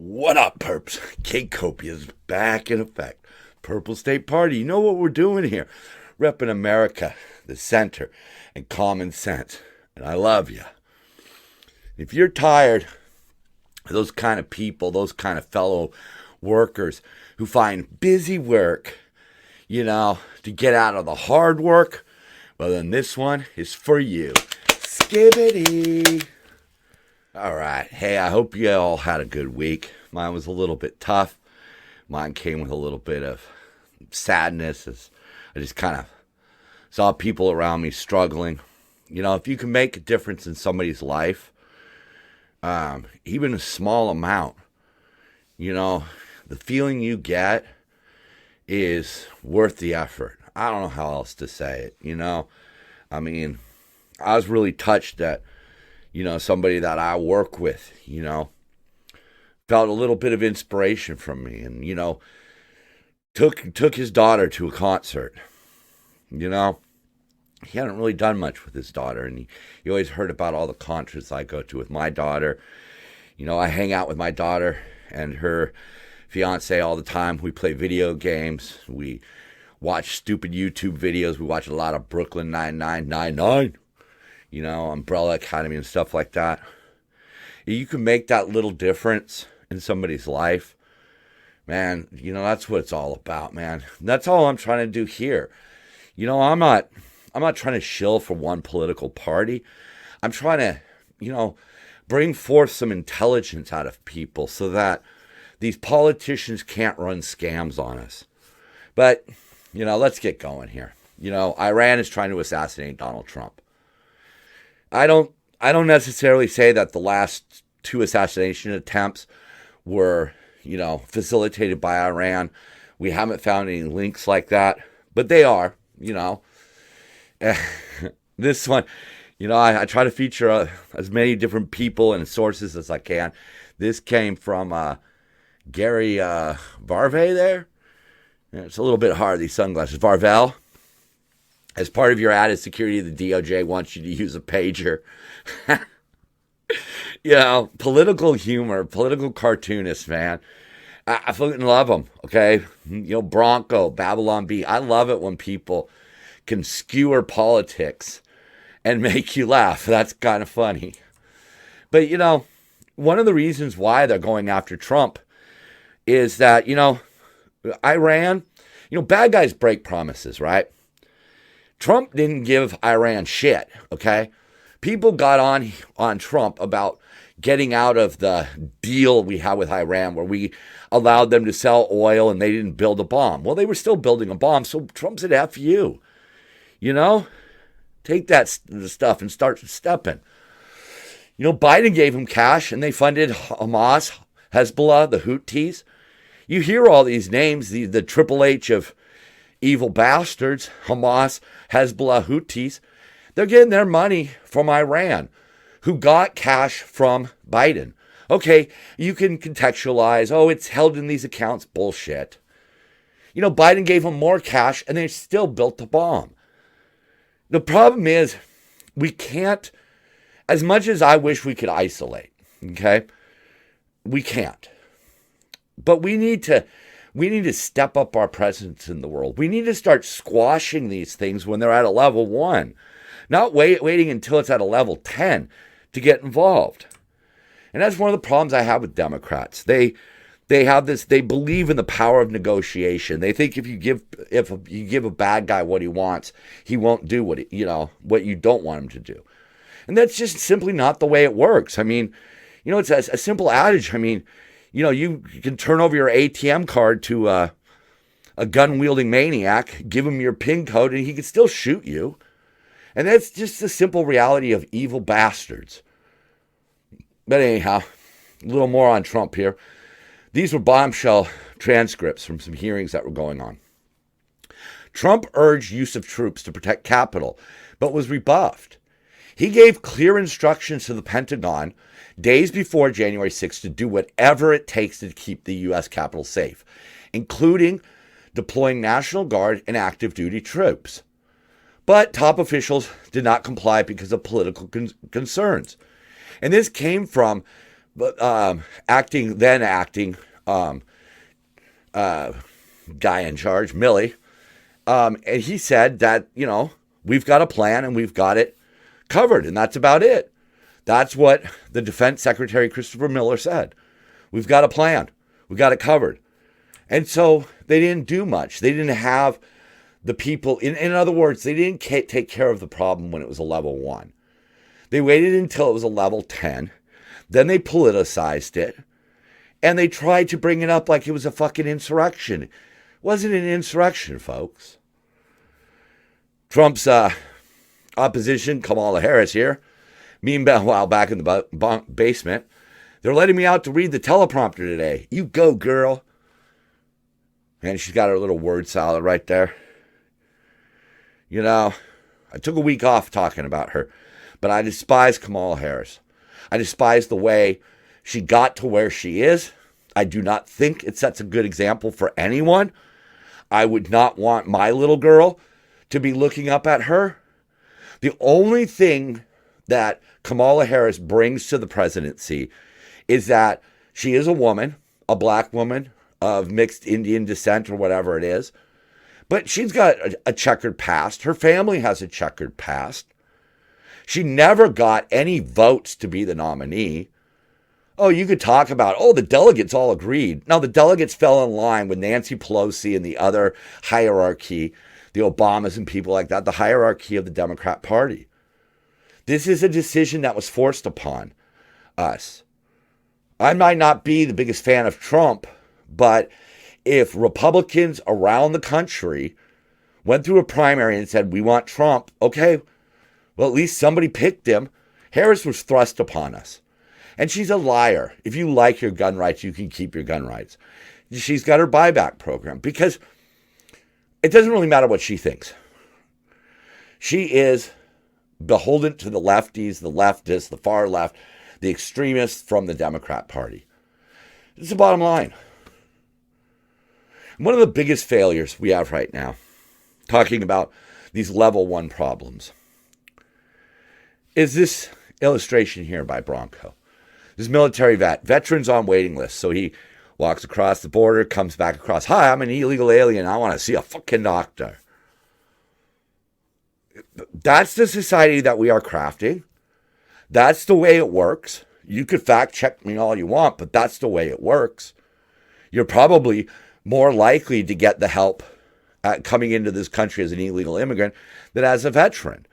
What up, perps? Copious back in effect. Purple State Party. You know what we're doing here? Repping America, the center, and common sense. And I love you. If you're tired of those kind of people, those kind of fellow workers who find busy work, to get out of the hard work, well, then this one is for you. Skibbity. All right. Hey, I hope you all had a good week. Mine was a little bit tough. Mine came with a little bit of sadness as I just kind of saw people around me struggling. If you can make a difference in somebody's life, even a small amount, the feeling you get is worth the effort. I don't know how else to say it, I was really touched that somebody that I work with, felt a little bit of inspiration from me and, took his daughter to a concert. He hadn't really done much with his daughter, and he always heard about all the concerts I go to with my daughter. I hang out with my daughter and her fiance all the time. We play video games. We watch stupid YouTube videos. We watch a lot of Brooklyn Nine-Nine, Umbrella Academy and stuff like that. You can make that little difference in somebody's life, man. That's what it's all about, man. That's all I'm trying to do here. I'm not trying to shill for one political party. I'm trying to, bring forth some intelligence out of people so that these politicians can't run scams on us. But, let's get going here. Iran is trying to assassinate Donald Trump. I don't necessarily say that the last two assassination attempts were, facilitated by Iran. We haven't found any links like that, but they are, This one, I try to feature as many different people and sources as I can. This came from Gary Varve there. It's a little bit hard, these sunglasses. Varvel. As part of your added security, the DOJ wants you to use a pager. Political humor, political cartoonists, man. I fucking love them, okay? Bronco, Babylon Bee. I love it when people can skewer politics and make you laugh. That's kind of funny. But, one of the reasons why they're going after Trump is that, Iran, bad guys break promises, right? Trump didn't give Iran shit, okay? People got on Trump about getting out of the deal we had with Iran where we allowed them to sell oil and they didn't build a bomb. Well, they were still building a bomb, so Trump said, F you. Take that stuff and start stepping. Biden gave him cash and they funded Hamas, Hezbollah, the Houthis. You hear all these names, the Triple H of evil bastards, Hamas, Hezbollah, Houthis. They're getting their money from Iran, who got cash from Biden. Okay, you can contextualize, it's held in these accounts. Bullshit. Biden gave them more cash and they still built the bomb. The problem is we can't, as much as I wish we could isolate, okay, we can't. But we need to step up our presence in the world. We need to start squashing these things when they're at a level 1, not waiting until it's at a level 10 to get involved. And that's one of the problems I have with Democrats. They have this. They believe in the power of negotiation. They think if you give a bad guy what he wants, he won't do what you don't want him to do. And that's just simply not the way it works. It's a simple adage. You can turn over your ATM card to a gun-wielding maniac, give him your PIN code, and he can still shoot you. And that's just the simple reality of evil bastards. But anyhow, a little more on Trump here. These were bombshell transcripts from some hearings that were going on. Trump urged use of troops to protect Capitol, but was rebuffed. He gave clear instructions to the Pentagon days before January 6th to do whatever it takes to keep the U.S. Capitol safe, including deploying National Guard and active duty troops. But top officials did not comply because of political concerns. And this came from acting guy in charge, Milley, and he said that, we've got a plan and we've got it covered, and that's about it. That's what the Defense Secretary Christopher Miller said. We've got a plan. We got it covered. And so they didn't do much. They didn't have the people, in other words, they didn't take care of the problem when it was a level 1. They waited until it was a level 10. Then they politicized it. And they tried to bring it up like it was a fucking insurrection. It wasn't an insurrection, folks. Trump's opposition, Kamala Harris here, meanwhile back in the basement, they're letting me out to read the teleprompter today. You go, girl. And she's got her little word salad right there. I took a week off talking about her, but I despise Kamala Harris. I despise the way she got to where she is. I do not think it sets a good example for anyone. I would not want my little girl to be looking up at her. The only thing that Kamala Harris brings to the presidency is that she is a woman, a black woman of mixed Indian descent or whatever it is. But she's got a checkered past. Her family has a checkered past. She never got any votes to be the nominee. Oh, you could talk about, the delegates all agreed. No, the delegates fell in line with Nancy Pelosi and the other hierarchy, the Obamas and people like that, the hierarchy of the Democrat Party. This is a decision that was forced upon us. I might not be the biggest fan of Trump, but if Republicans around the country went through a primary and said, we want Trump, okay, well, at least somebody picked him. Harris was thrust upon us. And she's a liar. If you like your gun rights, you can keep your gun rights. She's got her buyback program because it doesn't really matter what she thinks. She is beholden to the lefties, the leftists, the far left, the extremists from the Democrat Party. It's the bottom line. One of the biggest failures we have right now, talking about these level 1 problems, is this illustration here by Bronco. This military veteran's on waiting list. So he walks across the border, comes back across. Hi, I'm an illegal alien. I want to see a fucking doctor. That's the society that we are crafting. That's the way it works. You could fact check me all you want, but that's the way it works. You're probably more likely to get the help coming into this country as an illegal immigrant than as a veteran.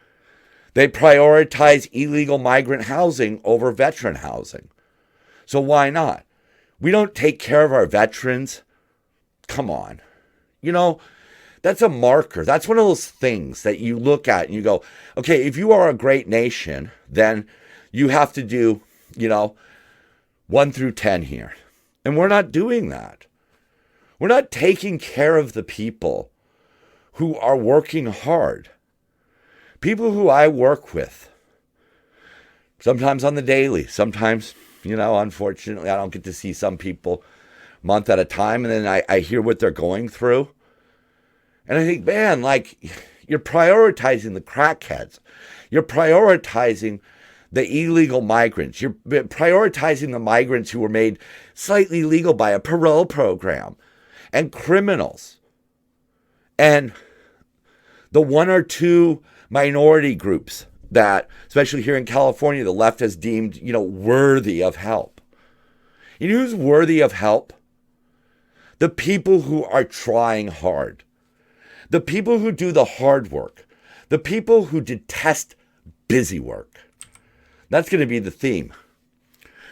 They prioritize illegal migrant housing over veteran housing. So why not? We don't take care of our veterans. Come on. That's a marker. That's one of those things that you look at and you go, okay, if you are a great nation, then you have to do, 1 through 10 here. And we're not doing that. We're not taking care of the people who are working hard. People who I work with, sometimes on the daily, sometimes, unfortunately, I don't get to see some people a month at a time, and then I hear what they're going through. And I think, man, you're prioritizing the crackheads. You're prioritizing the illegal migrants. You're prioritizing the migrants who were made slightly legal by a parole program, and criminals, and the 1 or 2 minority groups that, especially here in California, the left has deemed, worthy of help. You know who's worthy of help? The people who are trying hard. The people who do the hard work. The people who detest busy work. That's going to be the theme.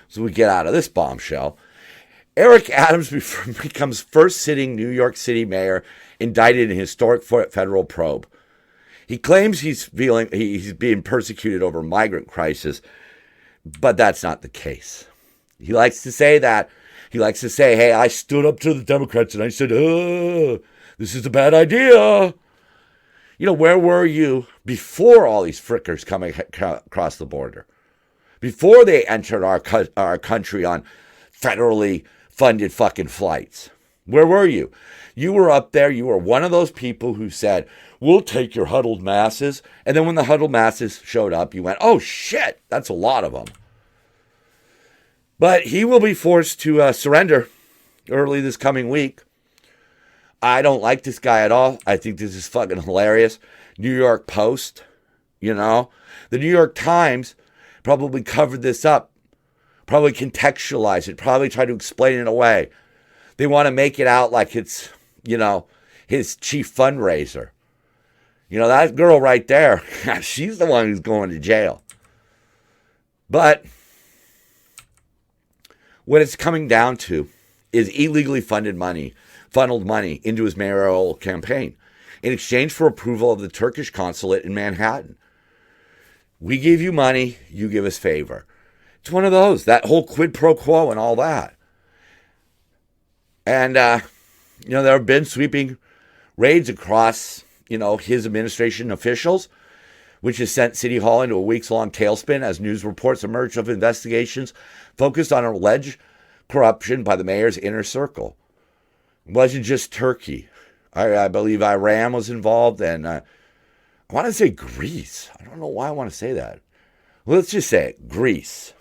So we get out of this bombshell. Eric Adams becomes first sitting New York City mayor indicted in historic federal probe. He claims he's being persecuted over migrant crisis, but that's not the case. He likes to say that. He likes to say, hey, I stood up to the Democrats and I said, this is a bad idea. Where were you before all these frickers coming across the border? Before they entered our country on federally funded fucking flights. Where were you? You were up there. You were one of those people who said, we'll take your huddled masses. And then when the huddled masses showed up, you went, oh shit, that's a lot of them. But he will be forced to surrender early this coming week. I don't like this guy at all. I think this is fucking hilarious. New York Post, the New York Times probably covered this up, probably contextualized it, probably tried to explain it away. They want to make it out like it's, his chief fundraiser. That girl right there, she's the one who's going to jail. But what it's coming down to is illegally funneled money into his mayoral campaign in exchange for approval of the Turkish consulate in Manhattan. We give you money, you give us favor. It's one of those, that whole quid pro quo and all that. And, there have been sweeping raids across, his administration officials, which has sent City Hall into a weeks-long tailspin as news reports emerge of investigations focused on alleged corruption by the mayor's inner circle. It wasn't just Turkey. I believe Iran was involved, and I want to say Greece. I don't know why I want to say that. Well, let's just say it, Greece.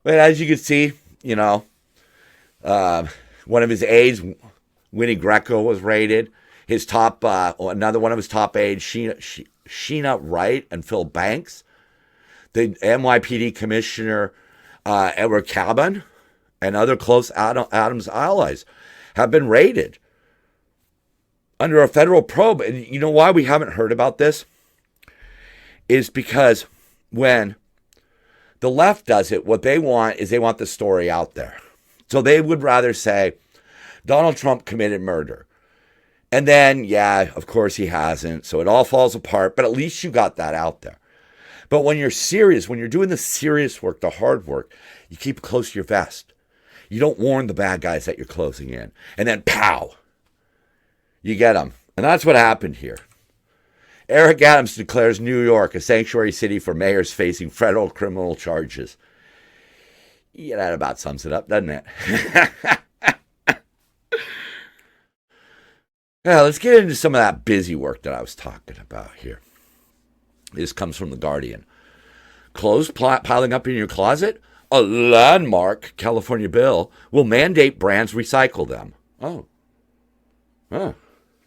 But as you can see, one of his aides, Winnie Greco, was raided. His another one of his top aides, Sheena Wright and Phil Banks. The NYPD commissioner, Edward Cabin, and other close Adams allies have been raided under a federal probe. And you know why we haven't heard about this? Is because when the left does it, what they want is they want the story out there. So they would rather say, Donald Trump committed murder. And then, yeah, of course he hasn't. So it all falls apart. But at least you got that out there. But when you're serious, when you're doing the serious work, the hard work, you keep it close to your vest. You don't warn the bad guys that you're closing in. And then, pow, you get them. And that's what happened here. Eric Adams declares New York a sanctuary city for mayors facing federal criminal charges. Yeah, that about sums it up, doesn't it? Yeah, let's get into some of that busy work that I was talking about here. This comes from The Guardian. Clothes piling up in your closet? A landmark California bill will mandate brands recycle them. Oh,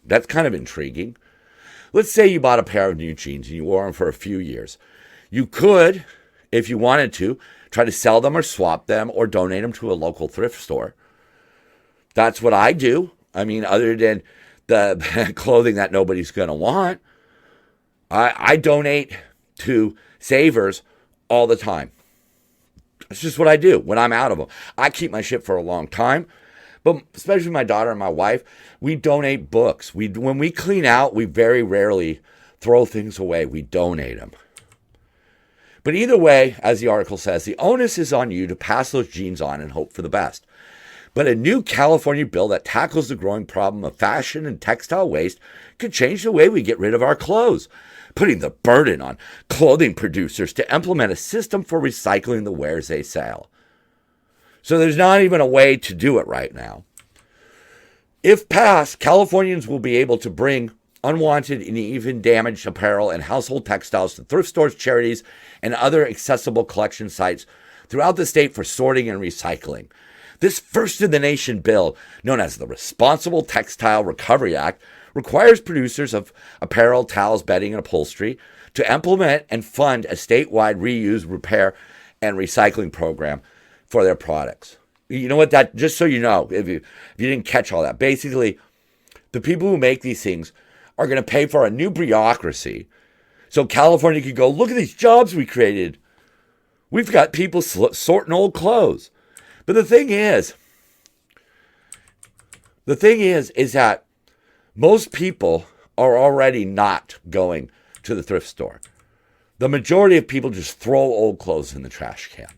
that's kind of intriguing. Let's say you bought a pair of new jeans and you wore them for a few years. You could, if you wanted to, try to sell them or swap them or donate them to a local thrift store. That's what I do. I mean, other than the clothing that nobody's going to want, I donate to savers all the time. It's just what I do when I'm out of them. I keep my shit for a long time, but especially my daughter and my wife, we donate books. When we clean out, we very rarely throw things away. We donate them. But either way, as the article says, the onus is on you to pass those jeans on and hope for the best. But a new California bill that tackles the growing problem of fashion and textile waste could change the way we get rid of our clothes, putting the burden on clothing producers to implement a system for recycling the wares they sell. So there's not even a way to do it right now. If passed, Californians will be able to bring unwanted and even damaged apparel and household textiles to thrift stores, charities, and other accessible collection sites throughout the state for sorting and recycling. This first-in-the-nation bill, known as the Responsible Textile Recovery Act, requires producers of apparel, towels, bedding, and upholstery to implement and fund a statewide reuse, repair, and recycling program for their products. You know what? That, just so you know, if you didn't catch all that, basically, the people who make these things are going to pay for a new bureaucracy. So California could go, look at these jobs we created. We've got people sorting old clothes. But the thing is that most people are already not going to the thrift store. The majority of people just throw old clothes in the trash can.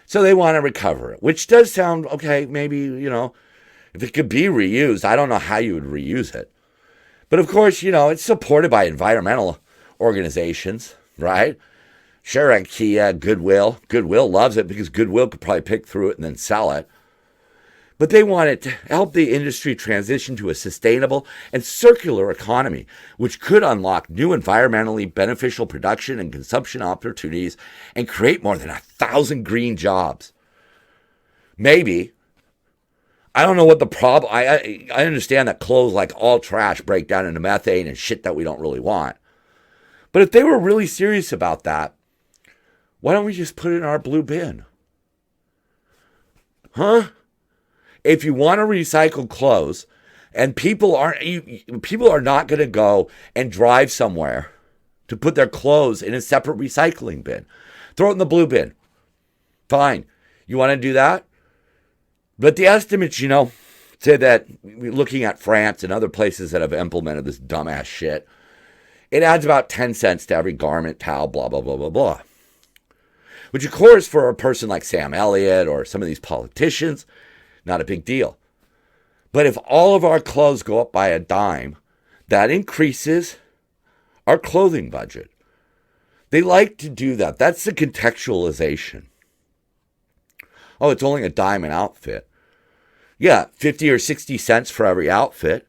So they want to recover it, which does sound, okay, maybe, if it could be reused, I don't know how you would reuse it. But of course, it's supported by environmental organizations, right? Sure, IKEA, Goodwill. Goodwill loves it because Goodwill could probably pick through it and then sell it. But they want it to help the industry transition to a sustainable and circular economy, which could unlock new environmentally beneficial production and consumption opportunities and create more than 1,000 green jobs. Maybe. I don't know what the problem. I understand that clothes, like all trash, break down into methane and shit that we don't really want. But if they were really serious about that, why don't we just put it in our blue bin? Huh? If you want to recycle clothes, and people are not going to go and drive somewhere to put their clothes in a separate recycling bin. Throw it in the blue bin. Fine. You want to do that? But the estimates, say that looking at France and other places that have implemented this dumbass shit, it adds about 10 cents to every garment, towel, blah, blah, blah, blah, blah. Which, of course, for a person like Sam Elliott or some of these politicians, not a big deal. But if all of our clothes go up by a dime, that increases our clothing budget. They like to do that. That's the contextualization. Oh, it's only a dime an outfit. Yeah, 50 or 60 cents for every outfit.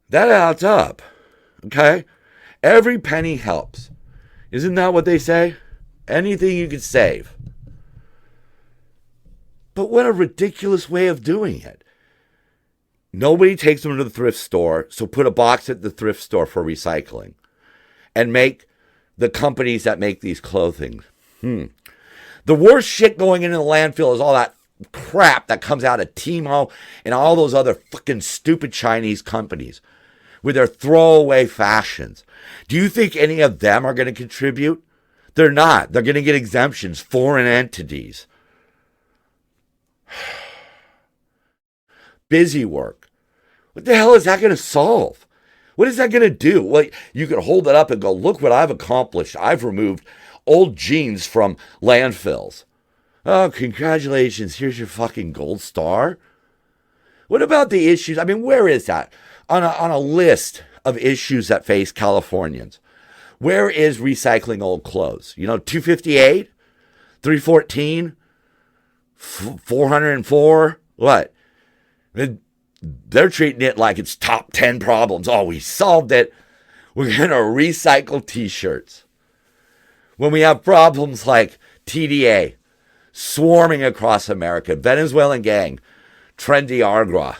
That adds up. Okay? Every penny helps. Isn't that what they say? Anything you could save. But what a ridiculous way of doing it. Nobody takes them to the thrift store, so put a box at the thrift store for recycling. And make the companies that make these clothing. The worst shit going into the landfill is all that crap that comes out of Timo and all those other fucking stupid Chinese companies with their throwaway fashions. Do you think any of them are going to contribute? They're not. They're going to get exemptions, foreign entities. Busy work. What the hell is that going to solve? What is that going to do? Well, you could hold it up and go, look what I've accomplished. I've removed old jeans from landfills. Oh, congratulations. Here's your fucking gold star. What about the issues? I mean, where is that? On a list of issues that face Californians. Where is recycling old clothes? 258? 314? 404? What? They're treating it like it's top 10 problems. Oh, we solved it. We're going to recycle t-shirts. When we have problems like TDA swarming across America, Venezuelan gang, Trendy Argua,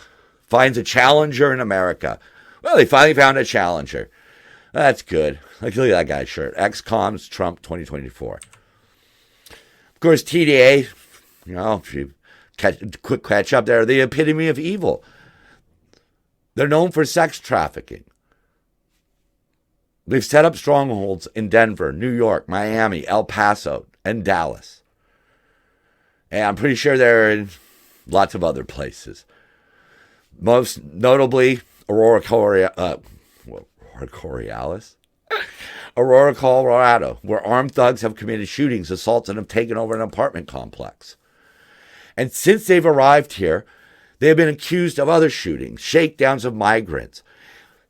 finds a challenger in America. Well, they finally found a challenger. That's good. Look at that guy's shirt. Ex-Coms Trump 2024. Of course, TDA, quick catch up there, the epitome of evil. They're known for sex trafficking. They've set up strongholds in Denver, New York, Miami, El Paso, and Dallas. And I'm pretty sure they're in lots of other places. Most notably, Aurora, Colorado, where armed thugs have committed shootings, assaults, and have taken over an apartment complex. And since they've arrived here, they have been accused of other shootings, shakedowns of migrants.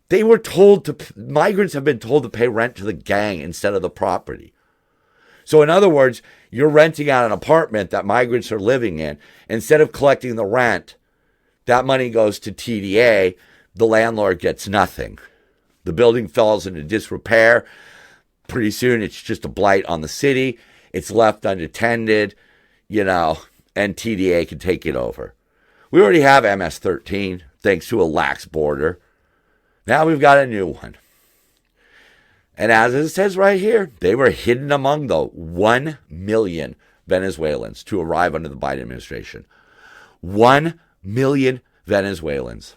Migrants have been told to pay rent to the gang instead of the property. So in other words, you're renting out an apartment that migrants are living in. Instead of collecting the rent, that money goes to TDA. The landlord gets nothing. The building falls into disrepair. Pretty soon it's just a blight on the city. It's left unattended, and TDA can take it over. We already have MS-13, thanks to a lax border. Now we've got a new one. And as it says right here, they were hidden among the 1 million Venezuelans to arrive under the Biden administration. 1 million Venezuelans.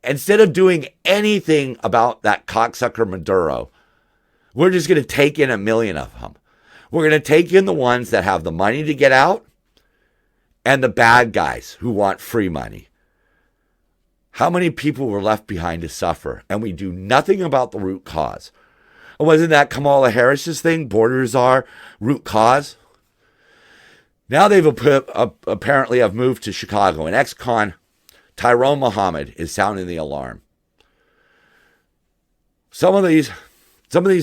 Instead of doing anything about that cocksucker Maduro, we're just going to take in 1 million of them. We're going to take in the ones that have the money to get out and the bad guys who want free money. How many people were left behind to suffer? And we do nothing about the root cause. Wasn't that Kamala Harris's thing? Borders are root cause. Now they've apparently have moved to Chicago. And ex-con Tyrone Muhammad is sounding the alarm. Some of these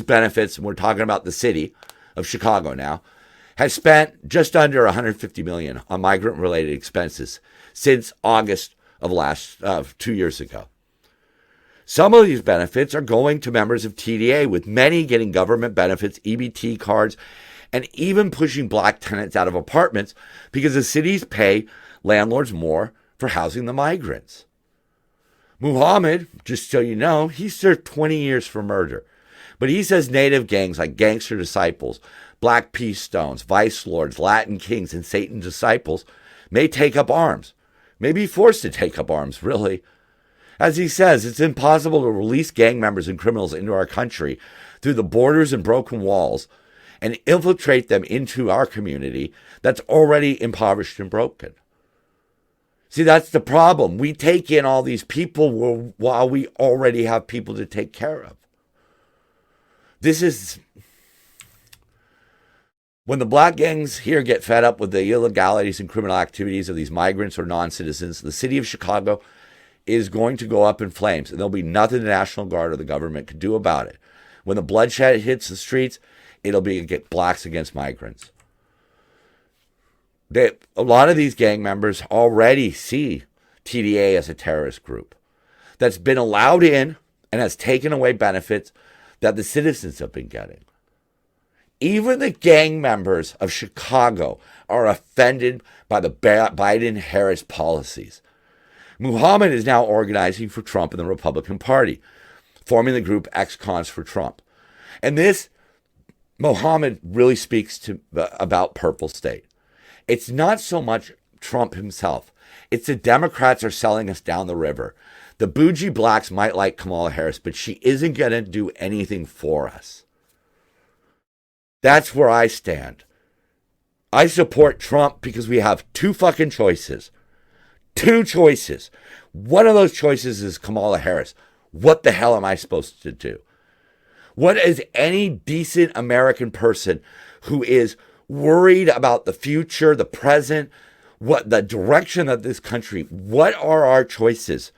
benefits, and we're talking about the city of Chicago now, has spent just under $150 million on migrant-related expenses since August of 2 years ago. Some of these benefits are going to members of TDA, with many getting government benefits, EBT cards, and even pushing black tenants out of apartments because the cities pay landlords more for housing the migrants. Muhammad, just so you know, he served 20 years for murder. But he says native gangs like Gangster Disciples, Black Peace Stones, Vice Lords, Latin Kings, and Satan Disciples may take up arms, may be forced to take up arms, really. As he says, it's impossible to release gang members and criminals into our country through the borders and broken walls and infiltrate them into our community that's already impoverished and broken. See, that's the problem. We take in all these people while we already have people to take care of. This is when the black gangs here get fed up with the illegalities and criminal activities of these migrants or non-citizens. The city of Chicago is going to go up in flames, and there'll be nothing the National Guard or the government can do about it. When the bloodshed hits the streets, it'll be blacks against migrants. A lot of these gang members already see TDA as a terrorist group that's been allowed in and has taken away benefits that the citizens have been getting. Even the gang members of Chicago are offended by the Biden-Harris policies. Muhammad is now organizing for Trump and the Republican Party, forming the group Ex-Cons for Trump. And this, Muhammad really speaks about Purple State. It's not so much Trump himself. It's the Democrats are selling us down the river. The bougie blacks might like Kamala Harris, but she isn't going to do anything for us. That's where I stand. I support Trump because we have two fucking choices. Two choices. One of those choices is Kamala Harris. What the hell am I supposed to do? What is any decent American person who is worried about the future, the present, what the direction of this country, what are our choices?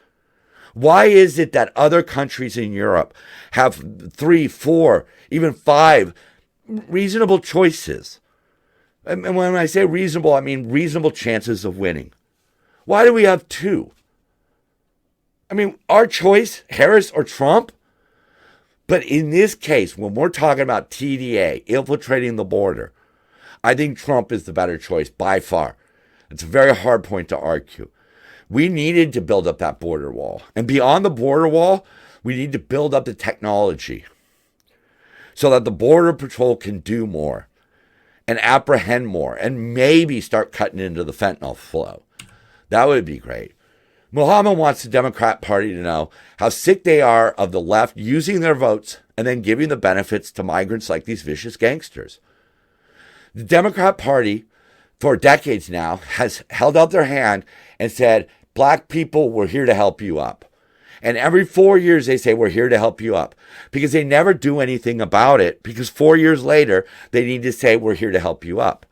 Why is it that other countries in Europe have 3, 4, even 5 reasonable choices? And when I say reasonable, I mean reasonable chances of winning. Why do we have 2? I mean, our choice, Harris or Trump? But in this case, when we're talking about TDA infiltrating the border, I think Trump is the better choice by far. It's a very hard point to argue. We needed to build up that border wall. And beyond the border wall, we need to build up the technology so that the Border Patrol can do more and apprehend more and maybe start cutting into the fentanyl flow. That would be great. Muhammad wants the Democrat Party to know how sick they are of the left using their votes and then giving the benefits to migrants like these vicious gangsters. The Democrat Party, for decades now, has held out their hand and said, black people, we're here to help you up. And every 4 years they say, we're here to help you up. Because they never do anything about it. Because 4 years later, they need to say, we're here to help you up.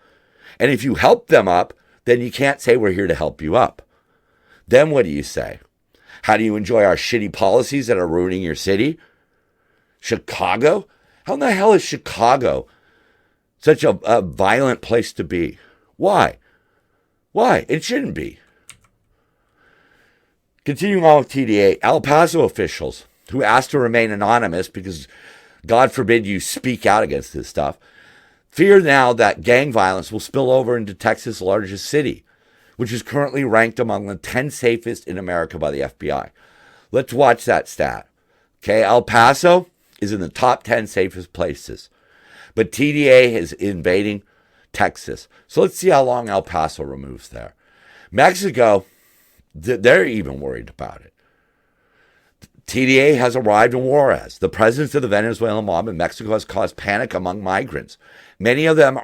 And if you help them up, then you can't say, we're here to help you up. Then what do you say? How do you enjoy our shitty policies that are ruining your city? Chicago? How in the hell is Chicago such a violent place to be? Why? Why? It shouldn't be. Continuing on with TDA, El Paso officials who asked to remain anonymous because God forbid you speak out against this stuff, fear now that gang violence will spill over into Texas' largest city, which is currently ranked among the 10 safest in America by the FBI. Let's watch that stat. Okay, El Paso is in the top 10 safest places, but TDA is invading Texas. So let's see how long El Paso removes there. Mexico, they're even worried about it. TDA has arrived in Juarez. The presence of the Venezuelan mob in Mexico has caused panic among migrants. Many of them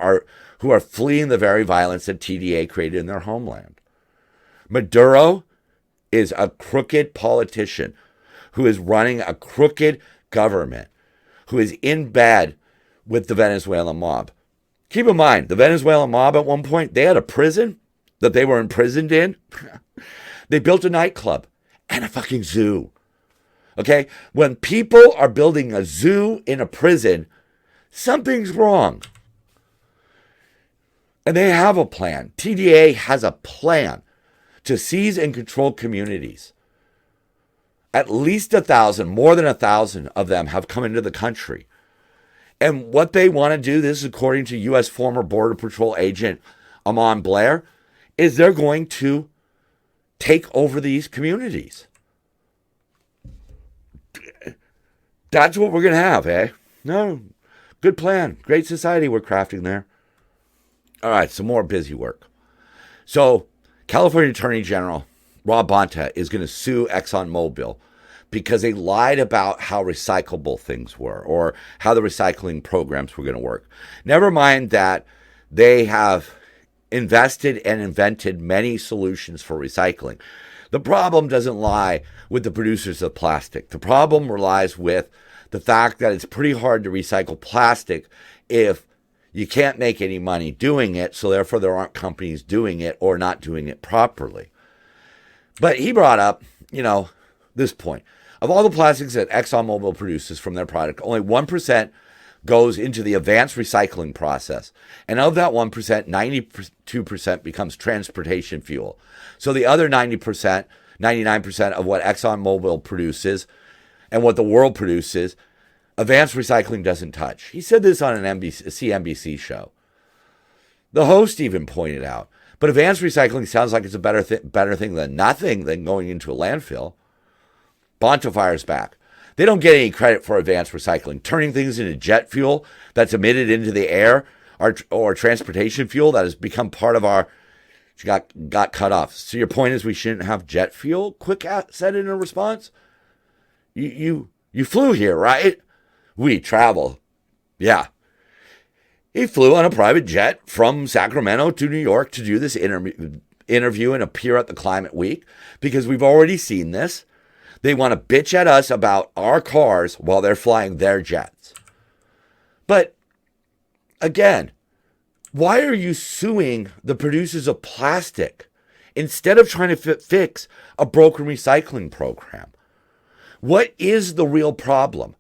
who are fleeing the very violence that TDA created in their homeland. Maduro is a crooked politician who is running a crooked government, who is in bed with the Venezuelan mob. Keep in mind, the Venezuelan mob at one point, they had a prison that they were imprisoned in. They built a nightclub and a fucking zoo. Okay? When people are building a zoo in a prison, something's wrong. And they have a plan. TDA has a plan to seize and control communities. At least 1,000, more than 1,000 of them have come into the country. And what they want to do, this is according to U.S. former Border Patrol agent Amon Blair, is they're going to take over these communities. That's what we're going to have, eh? No, good plan. Great society we're crafting there. All right, some more busy work. So, California Attorney General Rob Bonta is going to sue ExxonMobil because they lied about how recyclable things were or how the recycling programs were going to work. Never mind that they have invested and invented many solutions for recycling. The problem doesn't lie with the producers of plastic. The problem lies with the fact that it's pretty hard to recycle plastic if you can't make any money doing it, so therefore there aren't companies doing it or not doing it properly. But he brought up, this point. Of all the plastics that ExxonMobil produces from their product, only 1% goes into the advanced recycling process. And of that 1%, 92% becomes transportation fuel. So the other 90%, 99% of what ExxonMobil produces and what the world produces, advanced recycling doesn't touch. He said this on an CNBC show. The host even pointed out, but advanced recycling sounds like it's a better thing than nothing than going into a landfill. Bonta fires back. They don't get any credit for advanced recycling. Turning things into jet fuel that's emitted into the air or transportation fuel that has become part of our got cut off. So your point is we shouldn't have jet fuel? Quick said in a response. You flew here, right? We travel. Yeah. He flew on a private jet from Sacramento to New York to do this interview and appear at the Climate Week because we've already seen this. They want to bitch at us about our cars while they're flying their jets. But again, why are you suing the producers of plastic instead of trying to fix a broken recycling program? What is the real problem?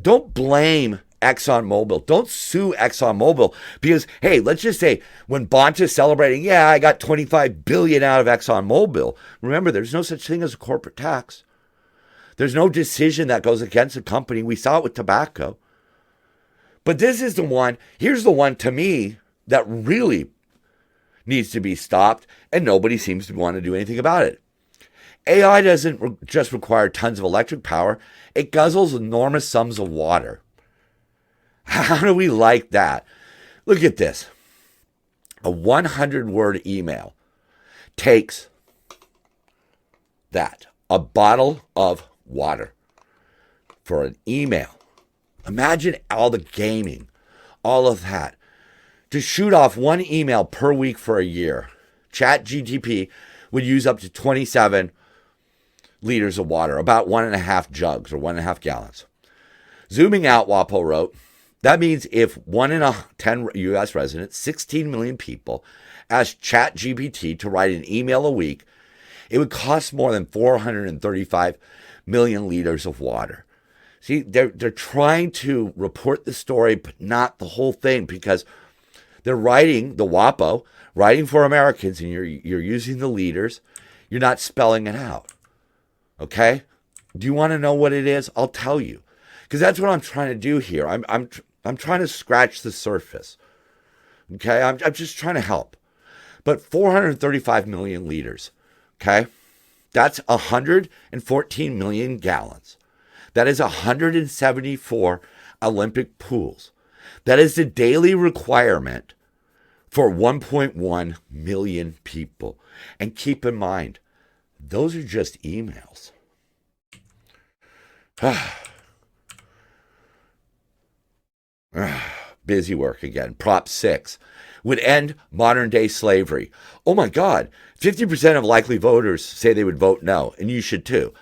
Don't blame ExxonMobil. Don't sue ExxonMobil because, hey, let's just say when Bonta's celebrating, yeah, I got $25 billion out of ExxonMobil. Remember, there's no such thing as a corporate tax. There's no decision that goes against a company. We saw it with tobacco. But this is the one, here's the one to me that really needs to be stopped, and nobody seems to want to do anything about it. AI doesn't just require tons of electric power. It guzzles enormous sums of water. How do we like that? Look at this. A 100-word email takes that, a bottle of water for an email. Imagine all the gaming, all of that. To shoot off one email per week for a year, ChatGPT would use up to 27 liters of water, about 1.5 jugs or 1.5 gallons. Zooming out, WAPO wrote, that means if 1 in 10 U.S. residents, 16 million people, asked ChatGPT to write an email a week, it would cost more than 435 million liters of water. See, they're trying to report the story, but not the whole thing, because they're writing, the WAPO, writing for Americans, and you're using the leaders. You're not spelling it out. Okay? Do you want to know what it is? I'll tell you. Because that's what I'm trying to do here. I'm trying to scratch the surface. Okay? I'm just trying to help. But 435 million liters. Okay? That's 114 million gallons. That is 174 Olympic pools. That is the daily requirement for 1.1 million people. And keep in mind, those are just emails. Busy work again. Prop 6 would end modern-day slavery. Oh my God, 50% of likely voters say they would vote no, and you should too.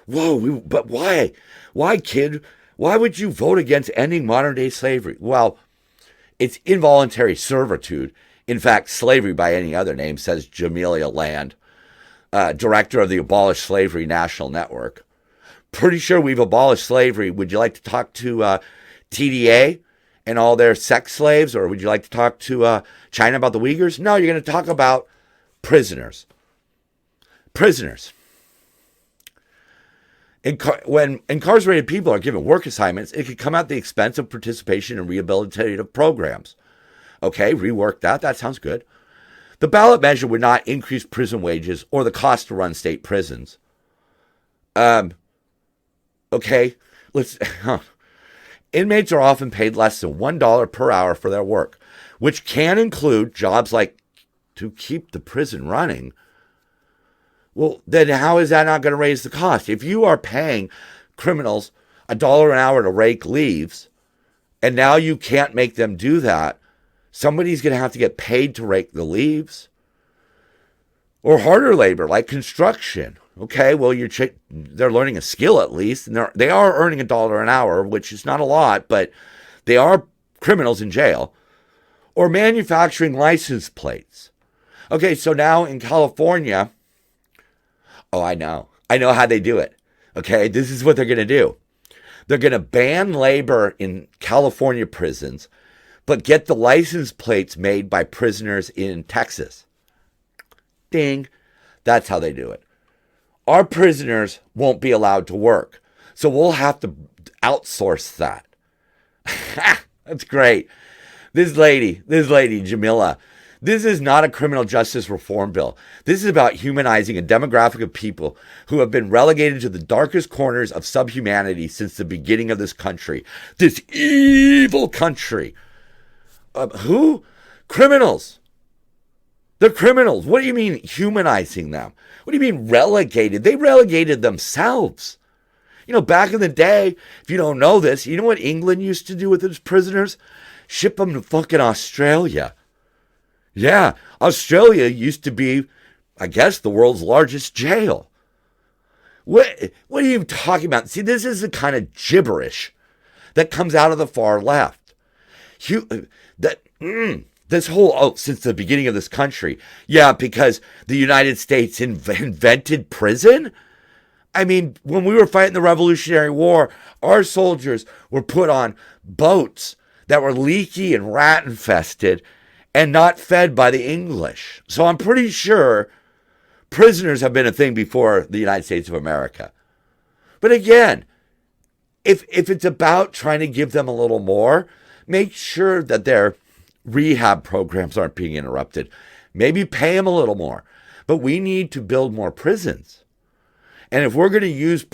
Whoa, but why? Why, kid? Why would you vote against ending modern-day slavery? Well, it's involuntary servitude. In fact, slavery by any other name, says Jamelia Land, director of the Abolish Slavery National Network. Pretty sure we've abolished slavery. Would you like to talk to TDA and all their sex slaves? Or would you like to talk to China about the Uyghurs? No, you're going to talk about prisoners. Prisoners. When incarcerated people are given work assignments, it could come at the expense of participation in rehabilitative programs. Okay, rework that. That sounds good. The ballot measure would not increase prison wages or the cost to run state prisons. Okay, let's. Inmates are often paid less than $1 per hour for their work, which can include jobs like to keep the prison running. Well, then how is that not going to raise the cost? If you are paying criminals $1 an hour to rake leaves, and now you can't make them do that, somebody's going to have to get paid to rake the leaves. Or harder labor, like construction. Okay, well, they're learning a skill at least, and they are earning $1 an hour, which is not a lot, but they are criminals in jail. Or manufacturing license plates. Okay, so now in California, I know how they do it. Okay, this is what they're going to do. They're going to ban labor in California prisons, but get the license plates made by prisoners in Texas. Ding. That's how they do it. Our prisoners won't be allowed to work, so we'll have to outsource that. That's great. This lady, Jamila, this is not a criminal justice reform bill. This is about humanizing a demographic of people who have been relegated to the darkest corners of subhumanity since the beginning of this country. This evil country. Who? Criminals. They're criminals. What do you mean humanizing them? What do you mean relegated? They relegated themselves. Back in the day, if you don't know this, you know what England used to do with its prisoners? Ship them to fucking Australia. Yeah, Australia used to be, I guess, the world's largest jail. What are you talking about? See, this is the kind of gibberish that comes out of the far left. This whole, since the beginning of this country. Yeah, because the United States invented prison? I mean, when we were fighting the Revolutionary War, our soldiers were put on boats that were leaky and rat infested and not fed by the English. So I'm pretty sure prisoners have been a thing before the United States of America. But again, if it's about trying to give them a little more, make sure that their rehab programs aren't being interrupted. Maybe pay them a little more. But we need to build more prisons. And if we're going to use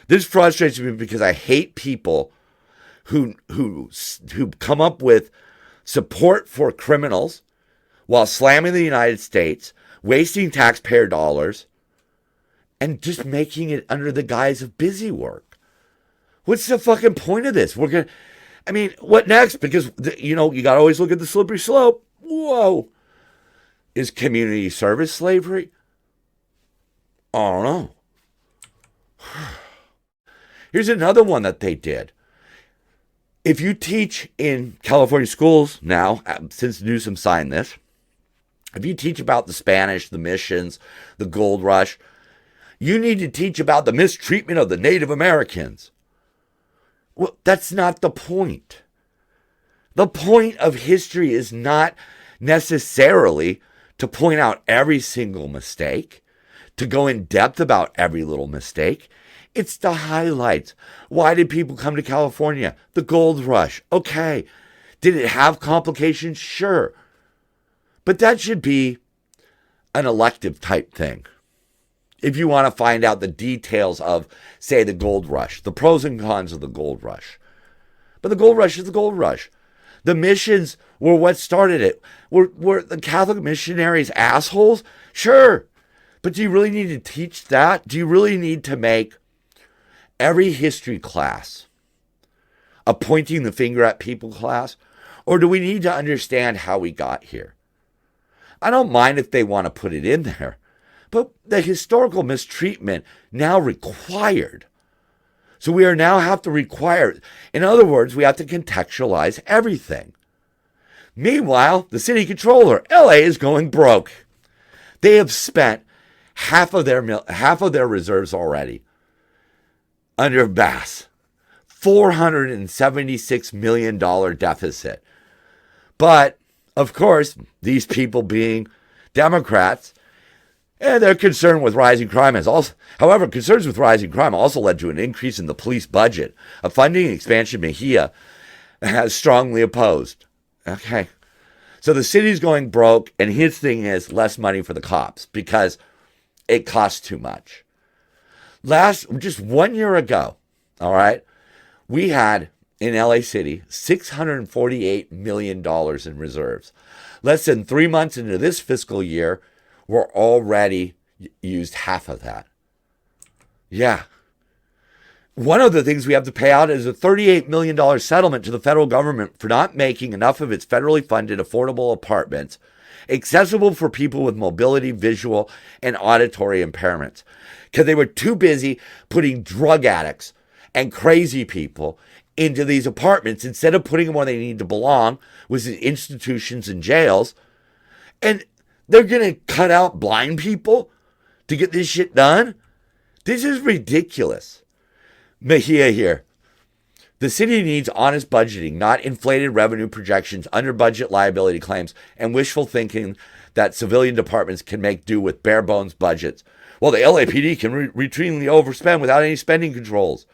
this frustrates me because I hate people who come up with support for criminals while slamming the United States, wasting taxpayer dollars, and just making it under the guise of busy work. What's the fucking point of this? What next? Because, you got to always look at the slippery slope. Whoa. Is community service slavery? I don't know. Here's another one that they did. If you teach in California schools now, since Newsom signed this, if you teach about the Spanish, the missions, the gold rush, you need to teach about the mistreatment of the Native Americans. Well, that's not the point. The point of history is not necessarily to point out every single mistake, to go in depth about every little mistake. It's the highlights. Why did people come to California? The gold rush. Okay. Did it have complications? Sure. But that should be an elective type thing. If you want to find out the details of, say, the gold rush, the pros and cons of the gold rush. But the gold rush is the gold rush. The missions were what started it. Were the Catholic missionaries assholes? Sure. But do you really need to teach that? Do you really need to make every history class a pointing the finger at people class? Or do we need to understand how we got here? I don't mind if they want to put it in there. But the historical mistreatment now required. So we are now have to require, in other words, we have to contextualize everything. Meanwhile, the city controller, LA, is going broke. They have spent half of their reserves already under Bass. $476 million deficit. But, of course, these people being Democrats, and they're concerned with rising crime. However, concerns with rising crime also led to an increase in the police budget, a funding expansion Mejia has strongly opposed. Okay. So the city's going broke, and his thing is less money for the cops because it costs too much. Just 1 year ago, all right, we had in LA City $648 million in reserves. Less than 3 months into this fiscal year, we're already used half of that. Yeah. One of the things we have to pay out is a $38 million settlement to the federal government for not making enough of its federally funded affordable apartments accessible for people with mobility, visual, and auditory impairments. Because they were too busy putting drug addicts and crazy people into these apartments instead of putting them where they need to belong, which is institutions and jails. And they're going to cut out blind people to get this shit done? This is ridiculous. Mejia here. The city needs honest budgeting, not inflated revenue projections, under budget liability claims, and wishful thinking that civilian departments can make do with bare bones budgets. Well, the LAPD can routinely overspend without any spending controls.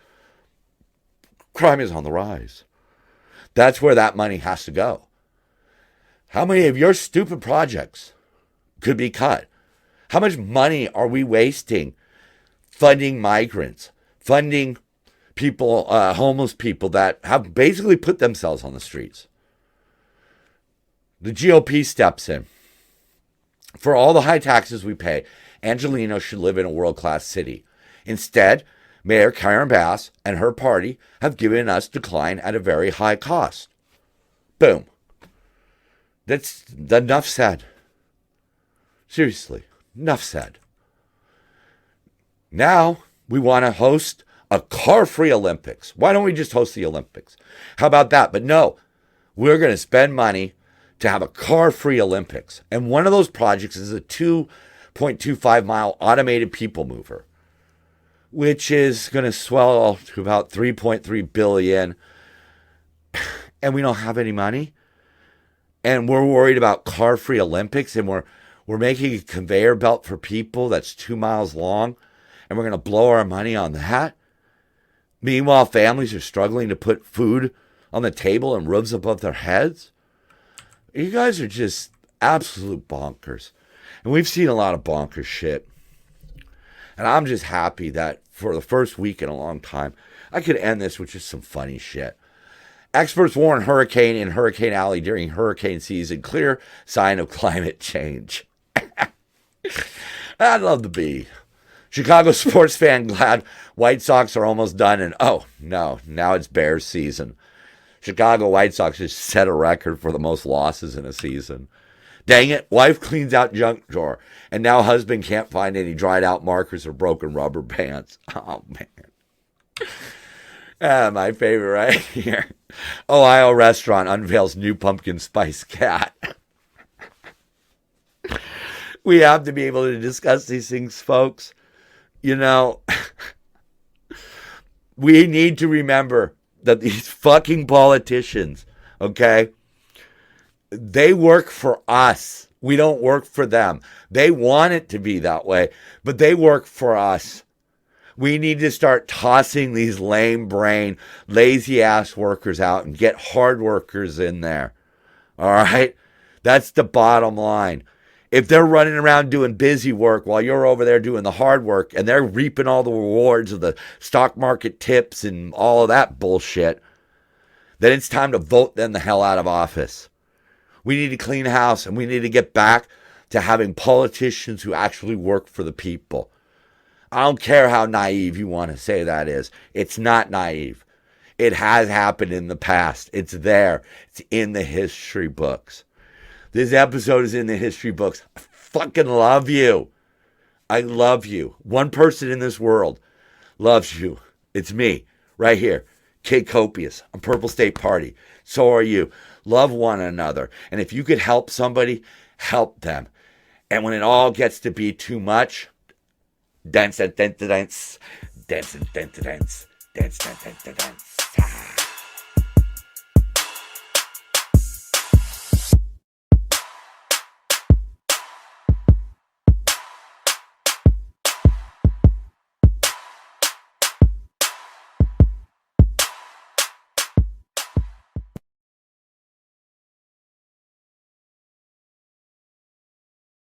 Crime is on the rise. That's where that money has to go. How many of your stupid projects could be cut? How much money are we wasting funding migrants, funding people, homeless people that have basically put themselves on the streets? The GOP steps in. For all the high taxes we pay, Angelino should live in a world-class city. Instead, Mayor Karen Bass and her party have given us decline at a very high cost. Boom. That's enough said. Seriously, enough said. Now we want to host a car-free Olympics. Why don't we just host the Olympics? How about that? But no, we're going to spend money to have a car-free Olympics. And one of those projects is a 2.25-mile automated people mover, which is going to swell to about $3.3 billion. And we don't have any money. And we're worried about car-free Olympics, and we're making a conveyor belt for people that's 2 miles long, and we're going to blow our money on that. Meanwhile, families are struggling to put food on the table and roofs above their heads. You guys are just absolute bonkers. And we've seen a lot of bonkers shit. And I'm just happy that for the first week in a long time, I could end this with just some funny shit. Experts warn hurricane in Hurricane Alley during hurricane season. Clear sign of climate change. I'd love to be. Chicago sports fan glad White Sox are almost done. And oh, no, now it's Bears season. Chicago White Sox just set a record for the most losses in a season. Dang it, wife cleans out junk drawer. And now husband can't find any dried out markers or broken rubber bands. Oh, man. My favorite right here. Ohio restaurant unveils new pumpkin spice cat. We have to be able to discuss these things, folks. You know, we need to remember that these fucking politicians, okay, they work for us. We don't work for them. They want it to be that way, but they work for us. We need to start tossing these lame brain, lazy ass workers out and get hard workers in there. All right? That's the bottom line. If they're running around doing busy work while you're over there doing the hard work and they're reaping all the rewards of the stock market tips and all of that bullshit, then it's time to vote them the hell out of office. We need to clean house, and we need to get back to having politicians who actually work for the people. I don't care how naive you want to say that is. It's not naive. It has happened in the past. It's there. It's in the history books. This episode is in the history books. I fucking love you. I love you. One person in this world loves you. It's me, right here. Kid Copious. I'm Purple State Party. So are you. Love one another. And if you could help somebody, help them. And when it all gets to be too much, dance, dance, dance, dance, dance, dance, dance, dance, dance, dance, dance.